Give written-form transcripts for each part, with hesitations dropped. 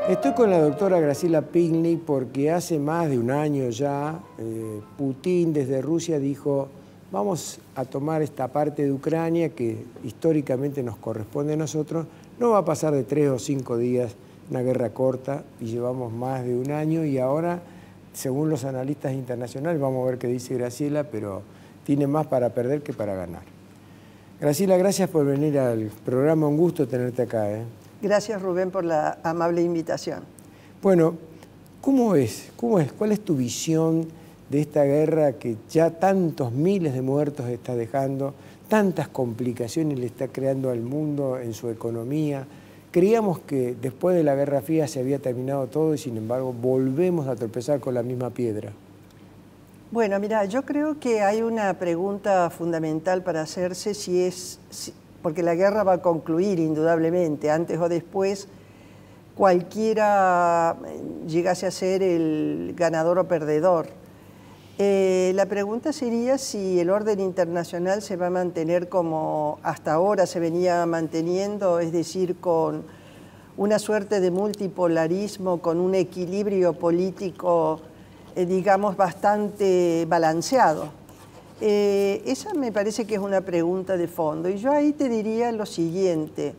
Estoy con la doctora Graciela Pinley porque hace más de un año ya Putin desde Rusia dijo: vamos a tomar esta parte de Ucrania que históricamente nos corresponde a nosotros. No va a pasar de 3 o 5 días, una guerra corta, y llevamos más de un año y ahora, según los analistas internacionales, vamos a ver qué dice Graciela, pero tiene más para perder que para ganar. Graciela, gracias por venir al programa, un gusto tenerte acá. Gracias, Rubén, por la amable invitación. Bueno, ¿cómo es? ¿Cuál es tu visión de esta guerra que ya tantos miles de muertos está dejando, tantas complicaciones le está creando al mundo en su economía? Creíamos que después de la Guerra Fría se había terminado todo y sin embargo volvemos a tropezar con la misma piedra. Bueno, mira, yo creo que hay una pregunta fundamental para hacerse porque la guerra va a concluir indudablemente, antes o después, cualquiera llegase a ser el ganador o perdedor. La pregunta sería si el orden internacional se va a mantener como hasta ahora se venía manteniendo, es decir, con una suerte de multipolarismo, con un equilibrio político, digamos, bastante balanceado. Esa me parece que es una pregunta de fondo. Y yo ahí te diría lo siguiente.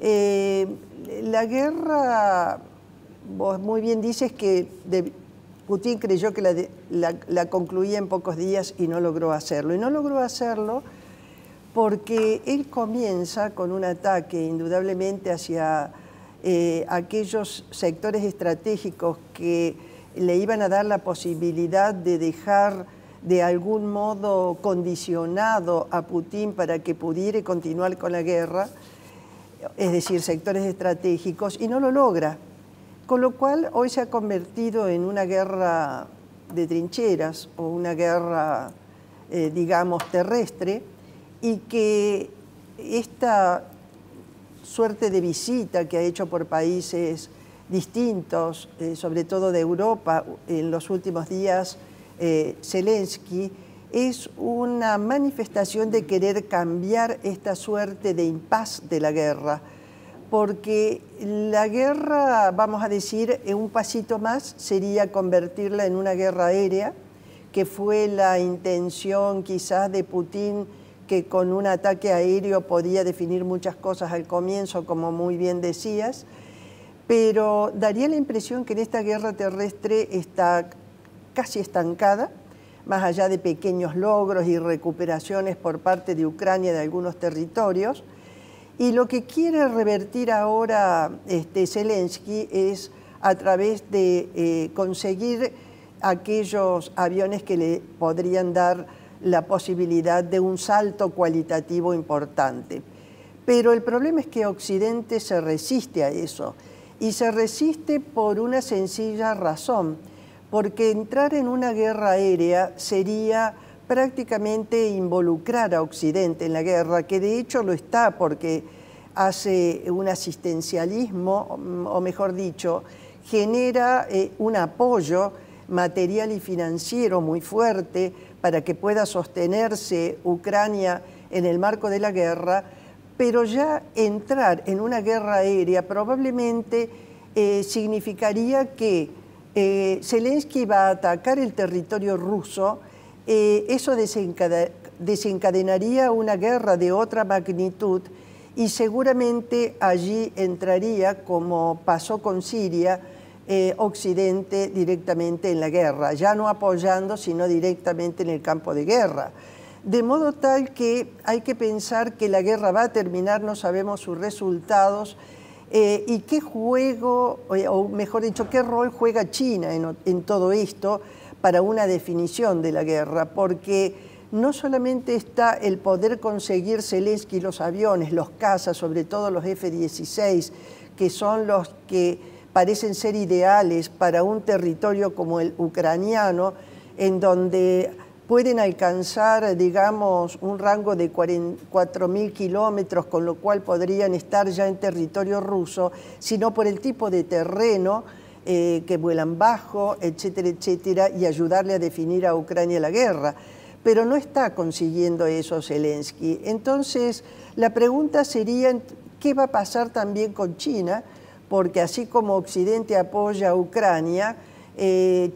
La guerra, vos muy bien dices que Putin creyó que la concluía en pocos días y no logró hacerlo. Y no logró hacerlo porque él comienza con un ataque indudablemente hacia aquellos sectores estratégicos que le iban a dar la posibilidad de dejar de algún modo condicionado a Putin para que pudiera continuar con la guerra, es decir, sectores estratégicos, y no lo logra. Con lo cual hoy se ha convertido en una guerra de trincheras o una guerra, digamos, terrestre, y que esta suerte de visita que ha hecho por países distintos, sobre todo de Europa, en los últimos días, Zelensky, es una manifestación de querer cambiar esta suerte de impas de la guerra, porque la guerra, vamos a decir, en un pasito más sería convertirla en una guerra aérea, que fue la intención quizás de Putin, que con un ataque aéreo podía definir muchas cosas al comienzo, como muy bien decías, pero daría la impresión que en esta guerra terrestre está casi estancada, más allá de pequeños logros y recuperaciones por parte de Ucrania de algunos territorios. Y lo que quiere revertir ahora Zelensky es a través de conseguir aquellos aviones que le podrían dar la posibilidad de un salto cualitativo importante. Pero el problema es que Occidente se resiste a eso, y se resiste por una sencilla razón, porque entrar en una guerra aérea sería prácticamente involucrar a Occidente en la guerra, que de hecho lo está, porque hace un asistencialismo, o mejor dicho, genera un apoyo material y financiero muy fuerte para que pueda sostenerse Ucrania en el marco de la guerra, pero ya entrar en una guerra aérea probablemente significaría que Zelensky va a atacar el territorio ruso. Eso desencadenaría una guerra de otra magnitud y seguramente allí entraría, como pasó con Siria, Occidente directamente en la guerra, ya no apoyando, sino directamente en el campo de guerra. De modo tal que hay que pensar que la guerra va a terminar, no sabemos sus resultados, y qué juego, o mejor dicho, qué rol juega China en todo esto para una definición de la guerra, porque no solamente está el poder conseguir Zelensky los aviones, los cazas, sobre todo los F-16, que son los que parecen ser ideales para un territorio como el ucraniano, en donde pueden alcanzar, digamos, un rango de 4.000 kilómetros, con lo cual podrían estar ya en territorio ruso, sino por el tipo de terreno, que vuelan bajo, etcétera, etcétera, y ayudarle a definir a Ucrania la guerra. Pero no está consiguiendo eso Zelensky. Entonces, la pregunta sería, ¿qué va a pasar también con China? porque así como Occidente apoya a Ucrania,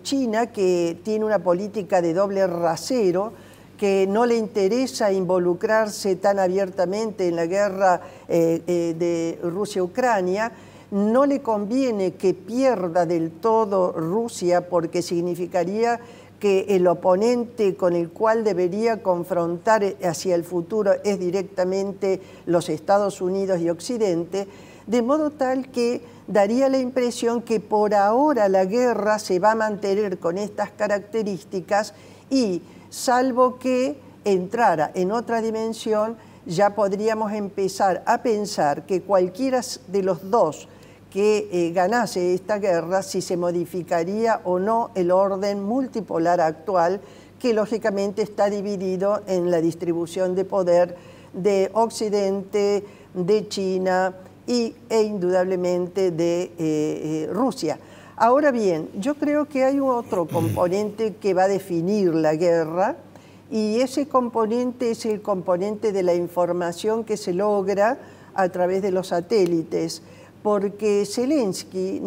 China, que tiene una política de doble rasero, que no le interesa involucrarse tan abiertamente en la guerra de Rusia-Ucrania, no le conviene que pierda del todo Rusia porque significaría que el oponente con el cual debería confrontar hacia el futuro es directamente los Estados Unidos y Occidente, de modo tal que daría la impresión que por ahora la guerra se va a mantener con estas características y, salvo que entrara en otra dimensión, ya podríamos empezar a pensar que cualquiera de los dos que ganase esta guerra, si se modificaría o no el orden multipolar actual, que lógicamente está dividido en la distribución de poder de Occidente, de China e indudablemente de Rusia. Ahora bien, yo creo que hay otro componente que va a definir la guerra, y ese componente es el componente de la información que se logra a través de los satélites, porque Zelensky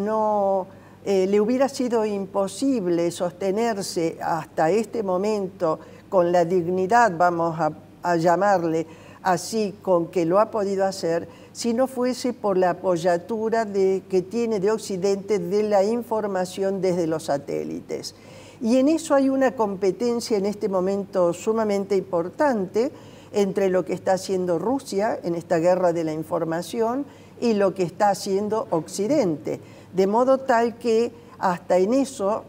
le hubiera sido imposible sostenerse hasta este momento con la dignidad, vamos a llamarle así, con que lo ha podido hacer, si no fuese por la apoyatura que tiene de Occidente de la información desde los satélites. Y en eso hay una competencia en este momento sumamente importante entre lo que está haciendo Rusia en esta guerra de la información y lo que está haciendo Occidente, de modo tal que hasta en eso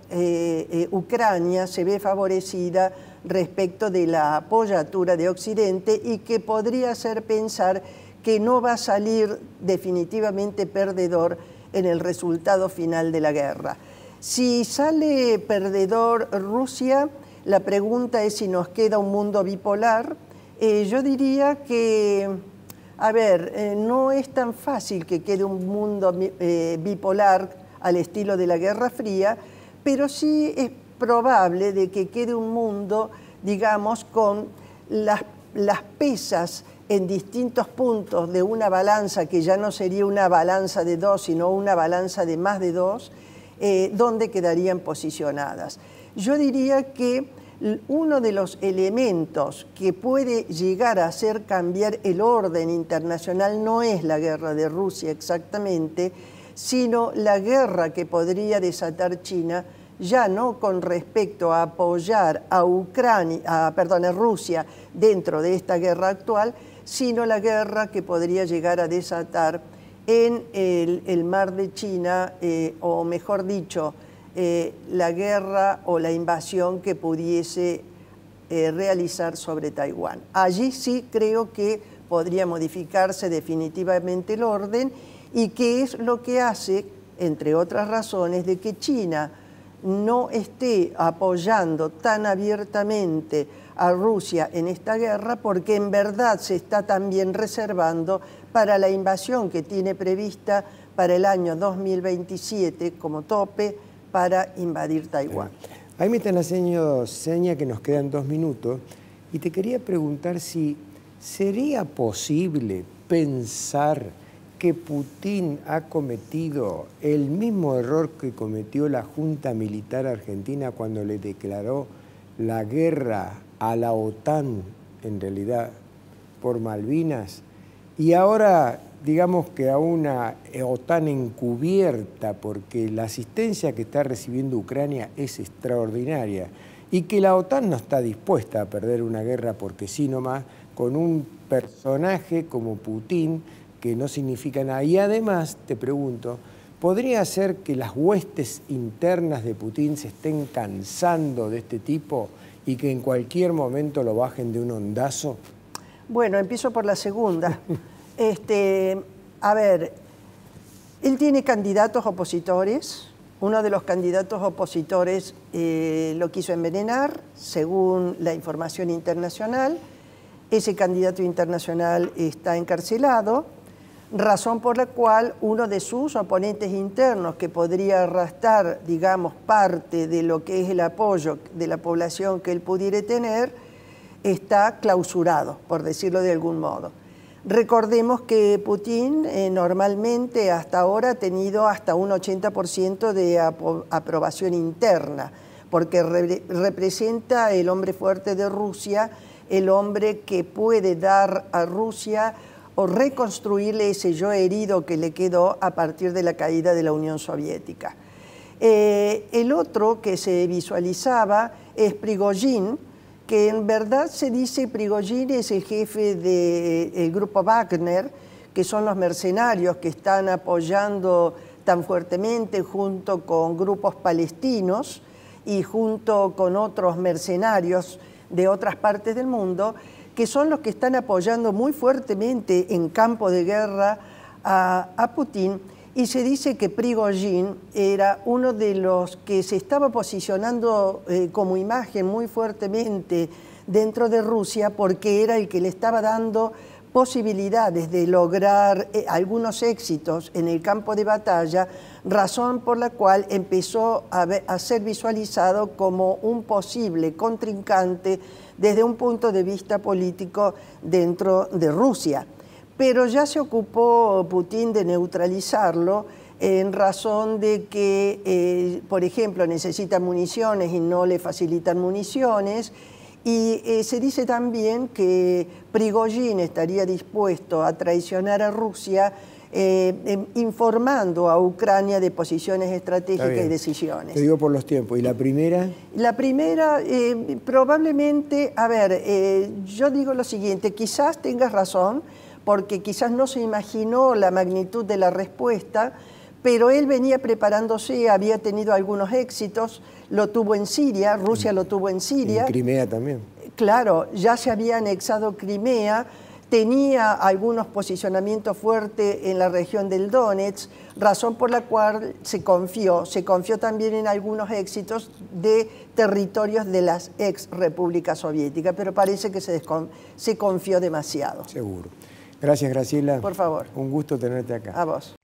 Ucrania se ve favorecida respecto de la apoyatura de Occidente y que podría hacer pensar que no va a salir definitivamente perdedor en el resultado final de la guerra. Si sale perdedor Rusia, la pregunta es si nos queda un mundo bipolar. Yo diría que, a ver, no es tan fácil que quede un mundo bipolar al estilo de la Guerra Fría, pero sí es probable de que quede un mundo, digamos, con las pesas en distintos puntos de una balanza que ya no sería una balanza de dos, sino una balanza de más de dos, donde quedarían posicionadas. Yo diría que uno de los elementos que puede llegar a hacer cambiar el orden internacional no es la guerra de Rusia exactamente, sino la guerra que podría desatar China, ya no con respecto a apoyar a Rusia dentro de esta guerra actual, sino la guerra que podría llegar a desatar en el mar de China, o mejor dicho, la guerra o la invasión que pudiese realizar sobre Taiwán. Allí sí creo que podría modificarse definitivamente el orden, y que es lo que hace, entre otras razones, de que China no esté apoyando tan abiertamente a Rusia en esta guerra, porque en verdad se está también reservando para la invasión que tiene prevista para el año 2027 como tope para invadir Taiwán. Ahí me están haciendo seña que nos quedan 2 minutos, y te quería preguntar si sería posible pensar que Putin ha cometido el mismo error que cometió la Junta Militar Argentina cuando le declaró la guerra a la OTAN, en realidad, por Malvinas, y ahora digamos que a una OTAN encubierta, porque la asistencia que está recibiendo Ucrania es extraordinaria, y que la OTAN no está dispuesta a perder una guerra porque sí nomás, con un personaje como Putin, que no significa nada. Y además, te pregunto, ¿podría ser que las huestes internas de Putin se estén cansando de este tipo y que en cualquier momento lo bajen de un ondazo? Bueno, empiezo por la segunda. A ver, él tiene candidatos opositores. Uno de los candidatos opositores lo quiso envenenar, según la información internacional. Ese candidato internacional está encarcelado, razón por la cual uno de sus oponentes internos, que podría arrastrar, digamos, parte de lo que es el apoyo de la población que él pudiera tener, está clausurado, por decirlo de algún modo. Recordemos que Putin normalmente hasta ahora ha tenido hasta un 80% de aprobación interna, porque representa el hombre fuerte de Rusia, el hombre que puede dar a Rusia o reconstruirle ese yo herido que le quedó a partir de la caída de la Unión Soviética. El otro que se visualizaba es Prigozhin, que en verdad se dice Prigozhin es el jefe del grupo Wagner, que son los mercenarios que están apoyando tan fuertemente junto con grupos palestinos y junto con otros mercenarios de otras partes del mundo, que son los que están apoyando muy fuertemente en campo de guerra a Putin. Y se dice que Prigozhin era uno de los que se estaba posicionando como imagen muy fuertemente dentro de Rusia, porque era el que le estaba dando posibilidades de lograr algunos éxitos en el campo de batalla, razón por la cual empezó a ser visualizado como un posible contrincante desde un punto de vista político dentro de Rusia. Pero ya se ocupó Putin de neutralizarlo en razón de que, por ejemplo, necesita municiones y no le facilitan municiones. Y se dice también que Prigozhin estaría dispuesto a traicionar a Rusia informando a Ucrania de posiciones estratégicas y decisiones. Te digo por los tiempos. ¿Y la primera? La primera, probablemente, a ver, yo digo lo siguiente, quizás tengas razón, porque quizás no se imaginó la magnitud de la respuesta, pero él venía preparándose, había tenido algunos éxitos, lo tuvo en Siria, Rusia lo tuvo en Siria. En Crimea también. Claro, ya se había anexado Crimea, tenía algunos posicionamientos fuertes en la región del Donetsk, razón por la cual se confió también en algunos éxitos de territorios de las ex repúblicas soviéticas, pero parece que se confió demasiado. Seguro. Gracias, Graciela. Por favor. Un gusto tenerte acá. A vos.